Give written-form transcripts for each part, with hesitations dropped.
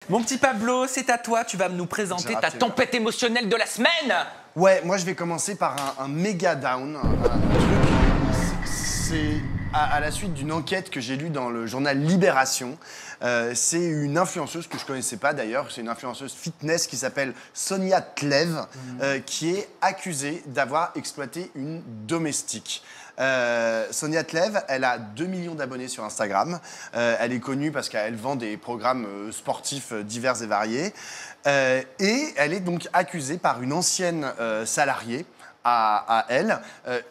Mon petit Pablo, c'est à toi. Tu vas nous présenter ta tempête émotionnelle de la semaine. Ouais, moi je vais commencer par un méga down. Un truc, c'est à la suite d'une enquête que j'ai lue dans le journal Libération. C'est une influenceuse que je connaissais pas d'ailleurs. C'est une influenceuse fitness qui s'appelle Sonia Tlev, qui est accusée d'avoir exploité une domestique. Sonia Tlev, elle a 2 millions d'abonnés sur Instagram. Elle est connue parce qu'elle vend des programmes sportifs divers et variés. Et elle est donc accusée par une ancienne salariée à elle.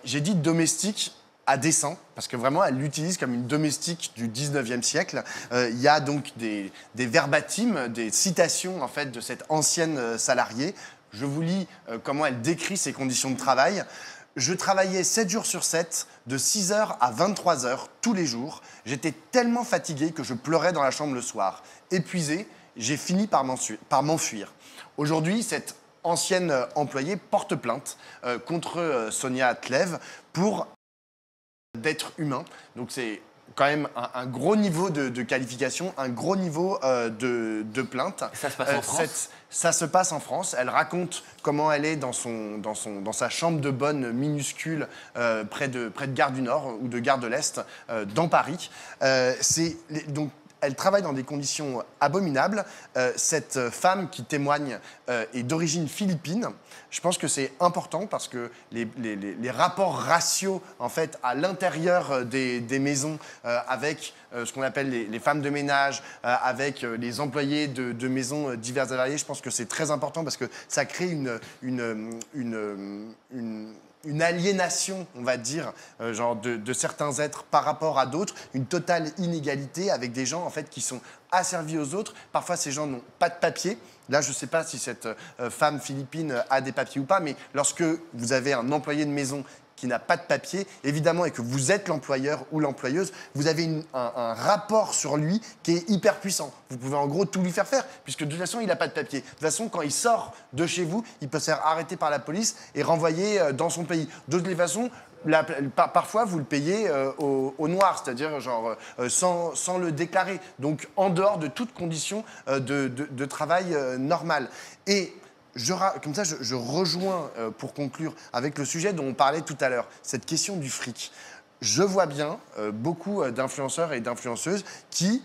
J'ai dit domestique à dessein, parce que vraiment, elle l'utilise comme une domestique du 19e siècle. Il y a donc des verbatims, des citations en fait, de cette ancienne salariée. Je vous lis comment elle décrit ses conditions de travail. Je travaillais 7 jours sur 7, de 6h à 23h, tous les jours. J'étais tellement fatigué que je pleurais dans la chambre le soir. Épuisé, j'ai fini par m'enfuir. Aujourd'hui, cette ancienne employée porte plainte contre Sonia Tlev pour d'être humain. Donc c'est quand même un gros niveau de qualification, un gros niveau de plainte. Ça se passe en France. Ça se passe en France. Elle raconte comment elle est dans sa chambre de bonne minuscule près de Gare du Nord ou de Gare de l'Est, dans Paris. Donc, elle travaille dans des conditions abominables. Cette femme qui témoigne est d'origine philippine. Je pense que c'est important parce que les rapports raciaux en fait, à l'intérieur des maisons avec ce qu'on appelle les femmes de ménage, avec les employés de maisons diverses et variées, je pense que c'est très important parce que ça crée une aliénation, on va dire, genre de certains êtres par rapport à d'autres, une totale inégalité avec des gens en fait qui sont asservis aux autres. Parfois, ces gens n'ont pas de papier. Là, je ne sais pas si cette femme philippine a des papiers ou pas, mais lorsque vous avez un employé de maison qui n'a pas de papier, évidemment, et que vous êtes l'employeur ou l'employeuse, vous avez un rapport sur lui qui est hyper puissant. Vous pouvez en gros tout lui faire faire, puisque de toute façon, il n'a pas de papier. De toute façon, quand il sort de chez vous, il peut se faire arrêter par la police et renvoyer dans son pays. De toutes les façons, parfois, vous le payez au noir, c'est-à-dire genre sans le déclarer. Donc, en dehors de toute condition de travail normale. Et comme ça, je rejoins, pour conclure, avec le sujet dont on parlait tout à l'heure, cette question du fric. Je vois bien beaucoup d'influenceurs et d'influenceuses qui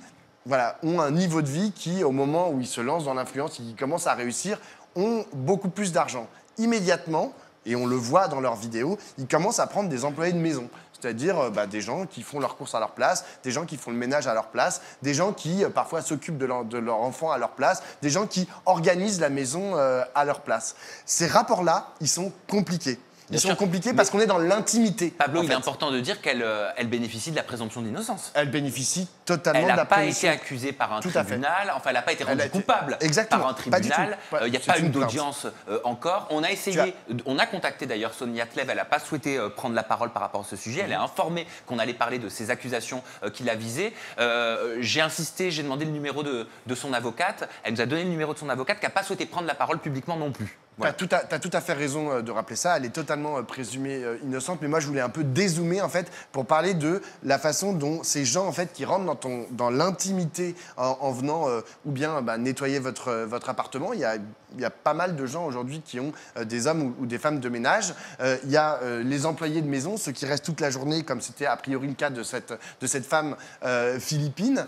ont un niveau de vie qui, au moment où ils se lancent dans l'influence et qui commencent à réussir, ont beaucoup plus d'argent. Immédiatement, et on le voit dans leurs vidéos, ils commencent à prendre des employés de maison. C'est-à-dire des gens qui font leurs courses à leur place, des gens qui font le ménage à leur place, des gens qui parfois s'occupent de leur enfant à leur place, des gens qui organisent la maison à leur place. Ces rapports-là, ils sont compliqués. Ils sont compliqués parce qu'on est dans l'intimité. Pablo, il est important de dire qu'elle bénéficie de la présomption d'innocence. Elle bénéficie totalement de la présomption. Elle n'a pas présomption. été accusée par un tribunal, enfin elle n'a pas été rendue coupable par un Pas du tribunal. tout. Il n'y a pas une d'audience encore. On a essayé, on a contacté d'ailleurs Sonia Tlev, elle n'a pas souhaité prendre la parole par rapport à ce sujet. Elle est informée qu'on allait parler de ces accusations qui la visaient. J'ai insisté, j'ai demandé le numéro de son avocate. Elle nous a donné le numéro de son avocate qui n'a pas souhaité prendre la parole publiquement non plus. Voilà. T'as tout à fait raison de rappeler ça. Elle est totalement présumée innocente. Mais moi, je voulais un peu dézoomer en fait pour parler de la façon dont ces gens en fait qui rentrent dans l'intimité en venant ou bien nettoyer votre appartement. Il y a pas mal de gens aujourd'hui qui ont des hommes ou des femmes de ménage. Il y a les employés de maison, ceux qui restent toute la journée, comme c'était a priori le cas de cette femme philippine.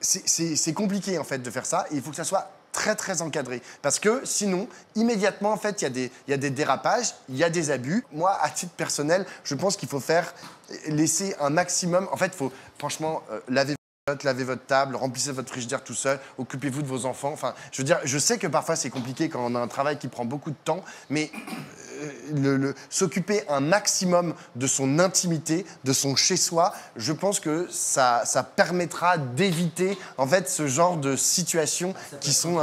C'est compliqué en fait de faire ça. Et il faut que ça soit très très encadré parce que sinon immédiatement en fait il y a des dérapages, il y a des abus. Moi à titre personnel je pense qu'il faut laisser un maximum, en fait il faut franchement lavez votre table, remplissez votre frigidaire tout seul, occupez-vous de vos enfants. Enfin, je veux dire, je sais que parfois c'est compliqué quand on a un travail qui prend beaucoup de temps, mais s'occuper un maximum de son intimité, de son chez-soi, je pense que ça permettra d'éviter en fait ce genre de situations qui sont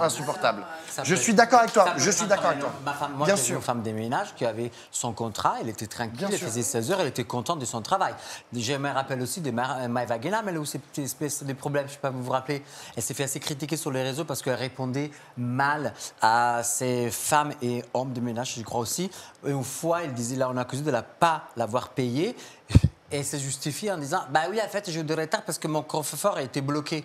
insupportables. Je suis d'accord avec toi. Je suis d'accord avec toi. Moi, j'avais une femme de ménage qui avait son contrat, elle était tranquille, elle faisait 16 heures, elle était contente de son travail. Je me rappelle aussi de Maëva Guénam, elle a eu ces petites espèces de problèmes, je ne sais pas vous vous rappelez. Elle s'est fait assez critiquer sur les réseaux parce qu'elle répondait mal à ces femmes et hommes de ménage, je crois aussi. Et une fois, elle disait, là, on a accusé de ne pas l'avoir payé. Et elle s'est justifiée en disant, bah oui, en fait, j'ai eu de retard parce que mon coffre-fort a été bloqué.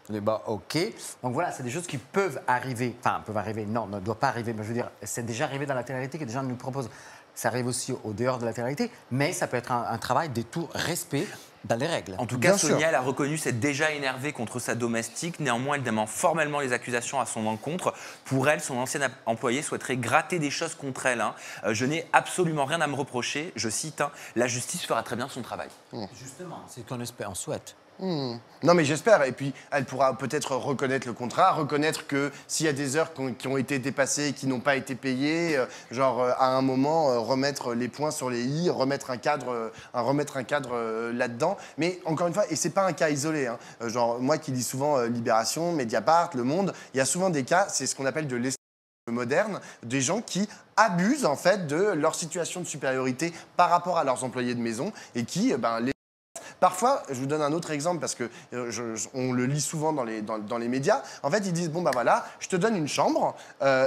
On dit, bah, OK. Donc voilà, c'est des choses qui peuvent arriver. Enfin, peuvent arriver. Non, ne doivent pas arriver. Mais je veux dire, c'est déjà arrivé dans la télé-réalité que des gens nous proposent. Ça arrive aussi au dehors de la télé-réalité. Mais ça peut être un travail de tout respect dans les règles. En tout cas, Sonia, elle a reconnu s'être déjà énervée contre sa domestique. Néanmoins, elle dément formellement les accusations à son encontre. Pour elle, son ancienne employé souhaiterait gratter des choses contre elle. Je n'ai absolument rien à me reprocher. Je cite, la justice fera très bien son travail. Justement, c'est ce qu'on espère, on souhaite. Non, mais j'espère. Et puis, elle pourra peut-être reconnaître le contrat, reconnaître que s'il y a des heures qui ont été dépassées et qui n'ont pas été payées, à un moment, remettre les points sur les i, remettre un cadre là-dedans. Mais encore une fois, et c'est pas un cas isolé. Moi qui lis souvent Libération, Mediapart, Le Monde, il y a souvent des cas, c'est ce qu'on appelle de l'esclavage moderne, des gens qui abusent en fait de leur situation de supériorité par rapport à leurs employés de maison et qui, parfois, je vous donne un autre exemple parce que on le lit souvent dans les médias. En fait, ils disent bon bah voilà, je te donne une chambre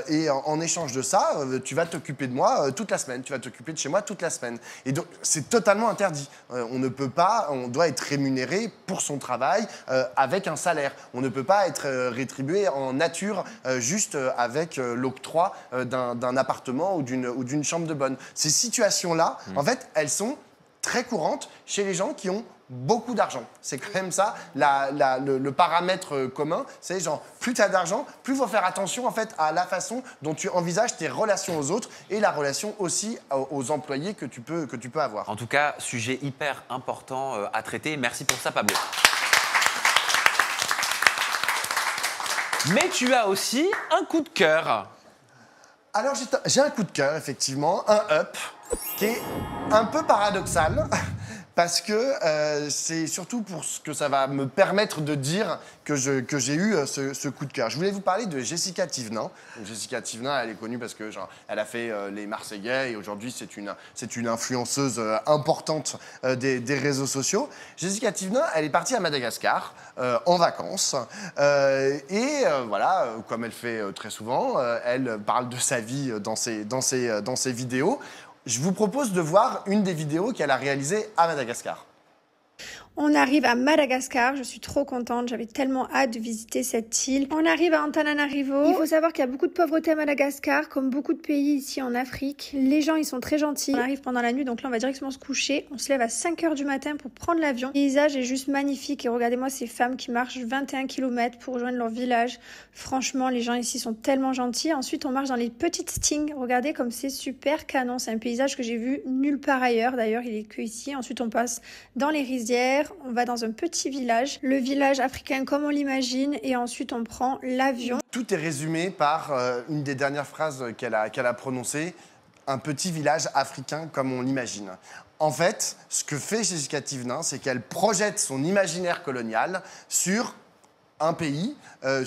et en échange de ça, tu vas t'occuper de moi toute la semaine. Tu vas t'occuper de chez moi toute la semaine. Et donc c'est totalement interdit. On ne peut pas, on doit être rémunéré pour son travail avec un salaire. On ne peut pas être rétribué en nature juste avec l'octroi d'un appartement ou d'une chambre de bonne. Ces situations-là, en fait, elles sont très courantes chez les gens qui ont beaucoup d'argent. C'est quand même ça, le paramètre commun. C'est genre, plus tu as d'argent, plus il faut faire attention en fait à la façon dont tu envisages tes relations aux autres et la relation aussi aux employés que tu peux avoir. En tout cas, sujet hyper important à traiter. Merci pour ça, Pablo. Mais tu as aussi un coup de cœur. Alors, j'ai un coup de cœur, effectivement, un up, qui est un peu paradoxal, parce que c'est surtout pour ce que ça va me permettre de dire que j'ai eu ce coup de cœur. Je voulais vous parler de Jessica Thivenin. Donc, Jessica Thivenin, elle est connue parce que elle a fait les Marseillais et aujourd'hui c'est une influenceuse importante des réseaux sociaux. Jessica Thivenin, elle est partie à Madagascar en vacances et voilà, comme elle fait très souvent, elle parle de sa vie dans ses vidéos. Je vous propose de voir une des vidéos qu'elle a réalisées à Madagascar. On arrive à Madagascar, je suis trop contente, j'avais tellement hâte de visiter cette île. On arrive à Antananarivo. Il faut savoir qu'il y a beaucoup de pauvreté à Madagascar, comme beaucoup de pays ici en Afrique. Les gens, ils sont très gentils. On arrive pendant la nuit, donc là, on va directement se coucher. On se lève à 5 h du matin pour prendre l'avion. Le paysage est juste magnifique et regardez-moi ces femmes qui marchent 21 km pour rejoindre leur village. Franchement, les gens ici sont tellement gentils. Ensuite, on marche dans les petites stings. Regardez comme c'est super canon. C'est un paysage que j'ai vu nulle part ailleurs. D'ailleurs, il est que ici. Ensuite, on passe dans les rizières. On va dans un petit village, le village africain comme on l'imagine, et ensuite on prend l'avion. Tout est résumé par une des dernières phrases qu'elle a prononcées, un petit village africain comme on l'imagine. En fait, ce que fait Jessica Thivenin, c'est qu'elle projette son imaginaire colonial sur un pays,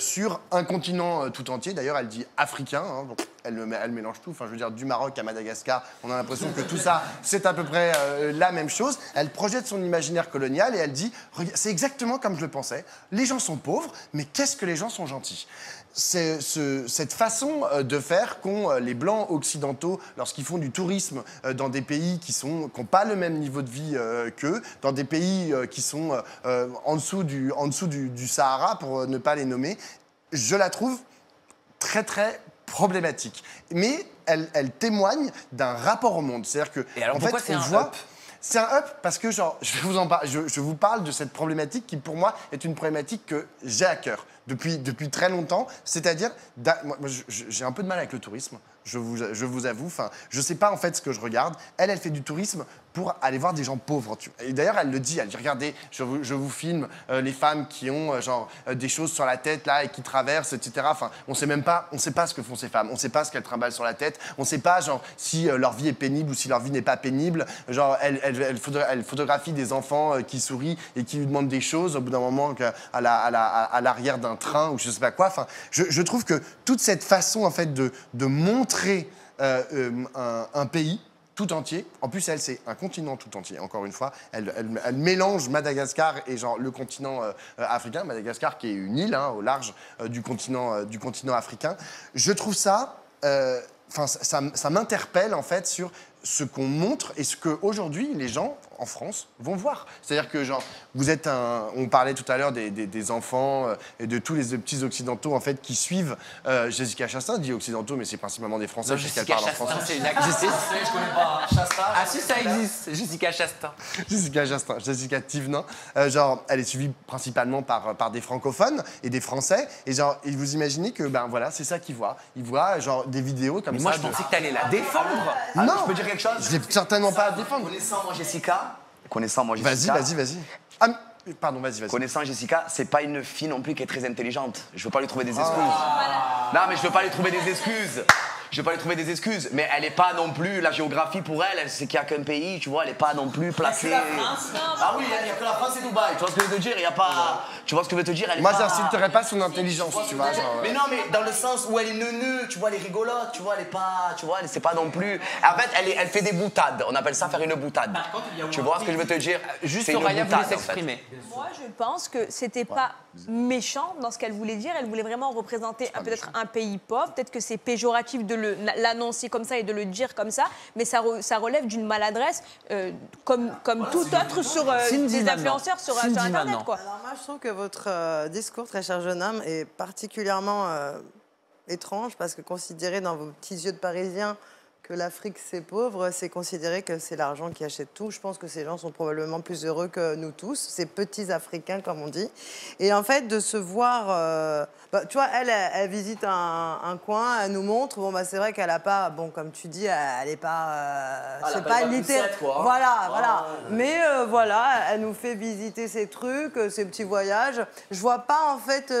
sur un continent tout entier. D'ailleurs, elle dit africain, donc elle mélange tout. Enfin, je veux dire, du Maroc à Madagascar, on a l'impression que tout ça, c'est à peu près la même chose. Elle projette son imaginaire colonial et elle dit, c'est exactement comme je le pensais. Les gens sont pauvres, mais qu'est-ce que les gens sont gentils. C'est cette façon de faire qu'ont les Blancs occidentaux lorsqu'ils font du tourisme dans des pays qui n'ont pas le même niveau de vie qu'eux, dans des pays qui sont en dessous du Sahara, pour ne pas les nommer, je la trouve très, très problématique. Mais elle témoigne d'un rapport au monde. C'est-à-dire que, et alors, en pourquoi fait, c'est on un voit... up ? C'est un up parce que, je vous parle de cette problématique qui, pour moi, est une problématique que j'ai à cœur depuis très longtemps. C'est-à-dire, moi, j'ai un peu de mal avec le tourisme, je vous avoue. Enfin, je ne sais pas en fait ce que je regarde. Elle fait du tourisme pour aller voir des gens pauvres. Et d'ailleurs, elle le dit, elle dit, regardez, je vous filme les femmes qui ont des choses sur la tête là et qui traversent, etc. Enfin, on sait pas ce que font ces femmes, on sait pas ce qu'elles trimballent sur la tête, on sait pas si leur vie est pénible ou si leur vie n'est pas pénible. Elle photographie des enfants qui sourient et qui lui demandent des choses au bout d'un moment à l'arrière d'un train ou je sais pas quoi. Enfin, je trouve que toute cette façon en fait de montrer un pays tout entier. En plus, elle, c'est un continent tout entier. Encore une fois, elle mélange Madagascar et le continent africain. Madagascar qui est une île au large du continent africain. Je trouve ça... ça m'interpelle en fait sur ce qu'on montre et ce qu'aujourd'hui les gens en France vont voir. C'est-à-dire que genre, vous êtes on parlait tout à l'heure des enfants et de tous les petits occidentaux en fait qui suivent Jessica Chastain. Je dis occidentaux, mais c'est principalement des Français puisqu'elle parle en français. C'est une actrice. Je connais pas. Chastain. Ah si, ça existe. Jessica Chastain. Jessica Chastain, Jessica Thévenin. Genre, elle est suivie principalement par des francophones et des Français. Et genre, et vous imaginez que ben voilà, c'est ça qu'ils voient. Ils voient genre des vidéos comme ça. Moi, je pensais que t'allais la défendre. Non, je peux dire quelque chose? Je l'ai certainement pas à défendre. Connaissant moi Jessica. Vas-y. Ah, pardon, vas-y. Connaissant Jessica, c'est pas une fille non plus qui est très intelligente. Je veux pas lui trouver des excuses. Non, mais je veux pas lui trouver des excuses. Mais elle est pas non plus, la géographie pour elle, c'est qu'il y a qu'un pays, tu vois, elle est pas non plus placée. La France. Ah oui, il y a que la France et Dubaï. Tu vois ce que je veux te dire? Il y a pas. Tu vois ce que je veux te dire? Elle est Moi, pas... j'insulterais pas son intelligence, tu vois. Genre, Mais non, mais dans le sens où elle est neuneu, tu vois, elle est rigolote, tu vois, elle est pas, tu vois, c'est pas non plus. En fait, elle fait des boutades. On appelle ça faire une boutade. Tu vois ce que je veux te dire? Juste C'est une Soraya voulait boutade, en fait. s'exprimer. Moi, je pense que c'était pas méchant dans ce qu'elle voulait dire. Elle voulait vraiment représenter peut-être un pays pauvre. Peut-être que c'est péjoratif de l'annoncer comme ça et de le dire comme ça, mais ça relève d'une maladresse comme tout autre sur des influenceurs sur Internet, quoi. Alors moi, je trouve que votre discours, très cher jeune homme, est particulièrement étrange parce que considérer dans vos petits yeux de Parisien que l'Afrique c'est pauvre, c'est considérer que c'est l'argent qui achète tout. Je pense que ces gens sont probablement plus heureux que nous tous, ces petits Africains comme on dit. Et en fait, de se voir, tu vois, elle visite un coin, elle nous montre. Bon, bah c'est vrai qu'elle a pas, bon, comme tu dis, elle est pas, c'est pas littéraire. Voilà. Mais voilà, elle nous fait visiter ces trucs, ces petits voyages. Je vois pas en fait.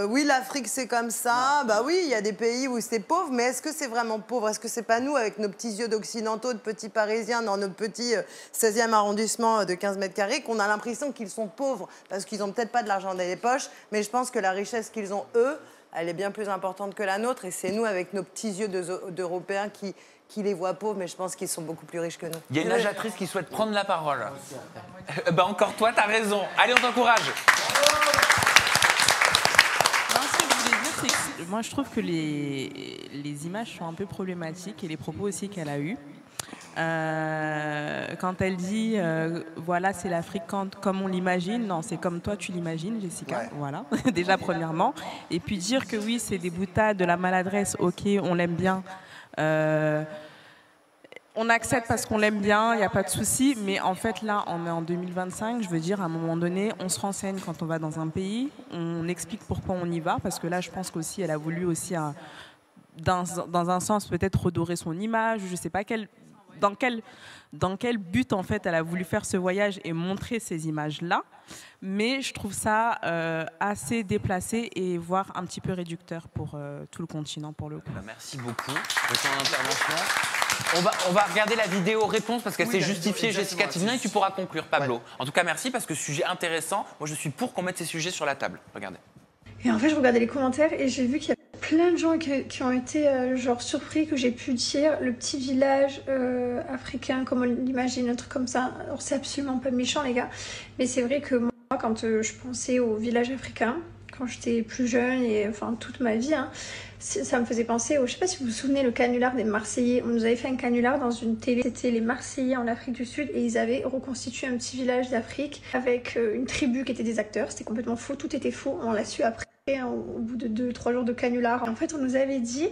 Oui, l'Afrique, c'est comme ça. Bah oui, il y a des pays où c'est pauvre, mais est-ce que c'est vraiment pauvre? Est-ce que c'est pas nous, avec nos petits yeux d'occidentaux, de petits Parisiens, dans notre petit 16e arrondissement de 15 mètres carrés, qu'on a l'impression qu'ils sont pauvres parce qu'ils ont peut-être pas de l'argent dans les poches, mais je pense que la richesse qu'ils ont, eux, elle est bien plus importante que la nôtre, et c'est nous, avec nos petits yeux d'Européens, qui les voient pauvres, mais je pense qu'ils sont beaucoup plus riches que nous. Il y a une nageatrice qui souhaite prendre la parole. Bah encore toi, t'as raison. Allez, on t'encourage. Moi, je trouve que les images sont un peu problématiques et les propos aussi qu'elle a eus. Quand elle dit voilà, c'est l'Afrique comme on l'imagine, non, c'est comme toi tu l'imagines, Jessica. Ouais. Voilà, déjà premièrement. Et puis dire que oui, c'est des boutades, de la maladresse, ok, on l'aime bien. On accepte parce qu'on l'aime bien, il n'y a pas de souci, mais en fait là, on est en 2025, je veux dire, à un moment donné, on se renseigne quand on va dans un pays, on explique pourquoi on y va, parce que là, je pense qu'aussi, elle a voulu aussi, dans un sens, peut-être redorer son image, je ne sais pas dans quel but, en fait, elle a voulu faire ce voyage et montrer ces images-là, mais je trouve ça assez déplacé et voire un petit peu réducteur pour tout le continent, pour le coup. Merci beaucoup de ton intervention. On va regarder la vidéo réponse parce qu'elle s'est justifiée, Jessica Thévenin, et tu pourras conclure, Pablo. Ouais. En tout cas, merci parce que sujet intéressant. Moi, je suis pour qu'on mette ces sujets sur la table. Regardez. Et en fait, je regardais les commentaires et j'ai vu qu'il y a plein de gens qui ont été genre surpris que j'ai pu dire le petit village africain comme on l'imagine, un truc comme ça. Alors, c'est absolument pas méchant, les gars. Mais c'est vrai que moi, quand je pensais au village africain, quand j'étais plus jeune et enfin toute ma vie, hein, ça me faisait penser au, je sais pas si vous vous souvenez, le canular des Marseillais. On nous avait fait un canular dans une télé, c'était les Marseillais en Afrique du Sud et ils avaient reconstitué un petit village d'Afrique avec une tribu qui était des acteurs. C'était complètement faux, tout était faux. On l'a su après, au bout de 2-3 jours de canular. Et en fait, on nous avait dit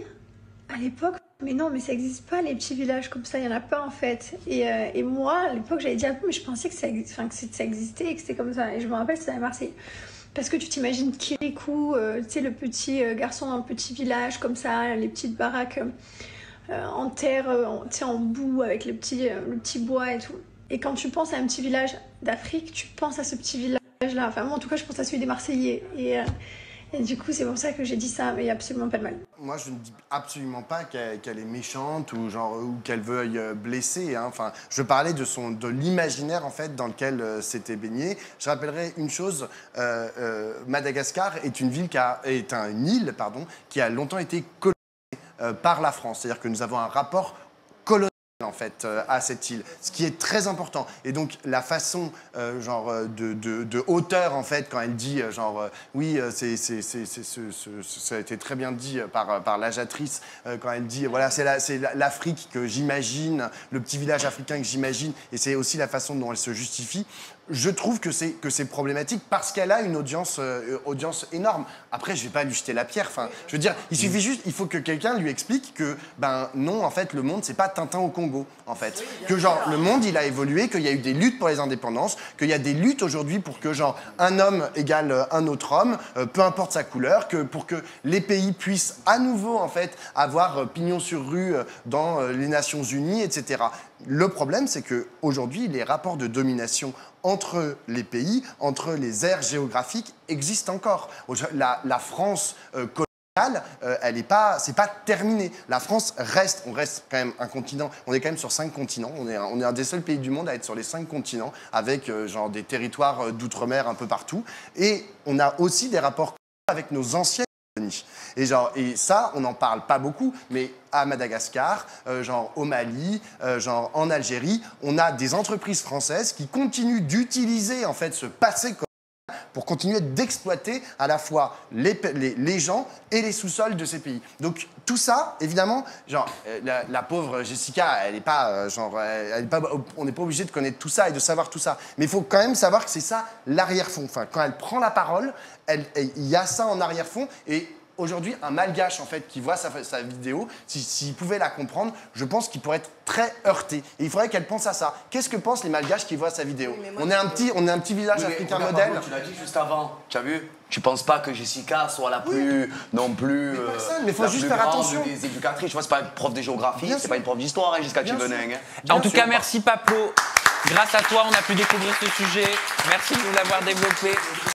à l'époque, mais non, mais ça n'existe pas les petits villages comme ça, il n'y en a pas en fait. Et moi, à l'époque, j'avais dit ah, mais je pensais que ça existait et que c'était comme ça. Et je me rappelle, c'était à Marseille. Parce que tu t'imagines Kirikou, tu sais, le petit garçon dans un petit village comme ça, les petites baraques en terre, tu sais, en boue avec le petit bois et tout. Et quand tu penses à un petit village d'Afrique, tu penses à ce petit village-là. Enfin, moi, en tout cas, je pense à celui des Marseillais. Et du coup, c'est pour ça que j'ai dit ça, mais il n'y a absolument pas de mal. Moi, je ne dis absolument pas qu'elle est méchante ou qu'elle veuille blesser. Hein. Enfin, je parlais de l'imaginaire en fait dans lequel s'était baignée. Je rappellerai une chose Madagascar est une île qui a longtemps été colonisée par la France. C'est-à-dire que nous avons un rapport colonial en fait à cette île, ce qui est très important. Et donc la façon de hauteur en fait quand elle dit oui ça a été très bien dit par l'Ajatrice quand elle dit voilà c'est l'Afrique que j'imagine, le petit village africain que j'imagine, et c'est aussi la façon dont elle se justifie. Je trouve que c'est problématique parce qu'elle a une audience énorme. Après, je vais pas lui jeter la pierre. Enfin, je veux dire, il suffit juste, il faut que quelqu'un lui explique que, ben non, en fait, le monde, c'est pas Tintin au Congo, en fait. Que le monde, il a évolué, qu'il y a eu des luttes pour les indépendances, qu'il y a des luttes aujourd'hui pour que, un homme égale un autre homme, peu importe sa couleur, pour que les pays puissent à nouveau, en fait, avoir pignon sur rue dans les Nations Unies, etc. Le problème, c'est qu'aujourd'hui, les rapports de domination entre les pays, entre les aires géographiques, existent encore. La France coloniale, c'est pas terminé. La France on reste quand même un continent, on est quand même sur 5 continents, on est un des seuls pays du monde à être sur les 5 continents, avec des territoires d'outre-mer un peu partout. Et on a aussi des rapports avec nos anciennes colonies. Et ça, on n'en parle pas beaucoup, mais à Madagascar, au Mali, en Algérie, on a des entreprises françaises qui continuent d'utiliser en fait ce passé pour continuer d'exploiter à la fois les gens et les sous-sols de ces pays. Donc tout ça, évidemment, la pauvre Jessica, elle est pas, on n'est pas obligé de connaître tout ça et de savoir tout ça. Mais il faut quand même savoir que c'est ça l'arrière-fond. Enfin, quand elle prend la parole, il y a ça en arrière-fond. Et aujourd'hui, un Malgache en fait qui voit sa vidéo, s'il pouvait la comprendre, je pense qu'il pourrait être très heurté. Et il faudrait qu'elle pense à ça. Qu'est-ce que pensent les Malgaches qui voient sa vidéo? Oui, on est un petit village africain modèle. Tu l'as dit juste avant. Tu as vu? Tu penses pas que Jessica soit la plus non plus mais faut juste faire attention. Des éducatrices. Tu vois, c'est pas une prof de géographie, c'est pas une prof d'histoire, Jessica Chiveneng. En tout cas, merci Paplo. Grâce à toi, on a pu découvrir ce sujet. Merci de nous l'avoir développé.